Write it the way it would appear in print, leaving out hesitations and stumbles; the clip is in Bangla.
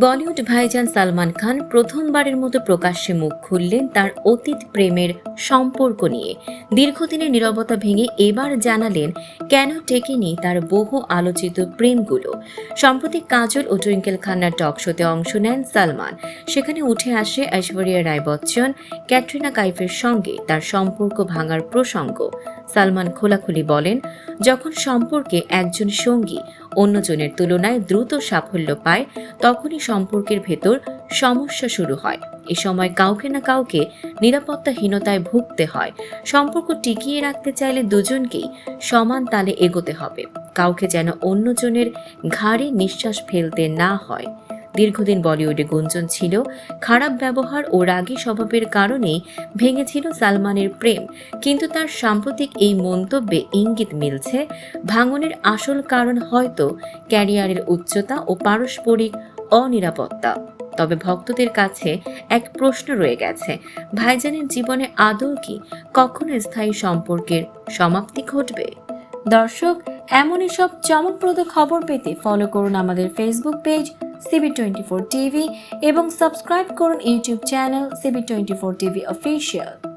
বলিউড ভাইজান সালমান খান প্রথমবারের মতো প্রকাশ্যে মুখ খুললেন তার অতীত প্রেমের সম্পর্ক নিয়ে। দীর্ঘদিনের নীরবতা ভেঙে এবার জানালেন কেন টেকেনি তার বহু আলোচিত প্রেমগুলো। সম্প্রতি কাজল ও টুইঙ্কেল খান্নার টক শোতে অংশ নেন সালমান। সেখানে উঠে আসে ঐশ্বরিয়া রায় বচ্চন, ক্যাটরিনা কাইফের সঙ্গে তার সম্পর্ক ভাঙার প্রসঙ্গ। সালমান খোলাখুলি বলেন, যখন সম্পর্কে একজন সঙ্গী অন্যজনের তুলনায় দ্রুত সাফল্য পায় তখনই সম্পর্কের ভেতর সমস্যা শুরু হয়। এ সময় কাউকে না কাউকে নিরাপত্তাহীনতায় ভুগতে হয়। সম্পর্ক টিকিয়ে রাখতে চাইলে দুজনকেই সমান তালে এগোতে হবে, কাউকে যেন অন্যজনের ঘাড়ে নিঃশ্বাস ফেলতে না হয়। দীর্ঘদিন বলিউডে গুঞ্জন ছিল খারাপ ব্যবহার ও রাগী স্বভাবের কারণেই ভেঙেছিল সালমানের প্রেম, কিন্তু তার সাম্প্রতিক এই মন্তব্যে ইঙ্গিত মিলছে ভাঙনের আসল কারণ হয়তো ক্যারিয়ারের উচ্চতা ও পারস্পরিক অনিরাপত্তা। তবে ভক্তদের কাছে এক প্রশ্ন রয়ে গেছে, ভাইজানের জীবনে আদৌ কি কখনো স্থায়ী সম্পর্কের সমাপ্তি ঘটবে? দর্শক, এমনই সব চমকপ্রদ খবর পেতে ফলো করুন আমাদের ফেসবুক পেজ CB24 TV এবং সাবস্ক্রাইব করুন YouTube channel CB24 TV official.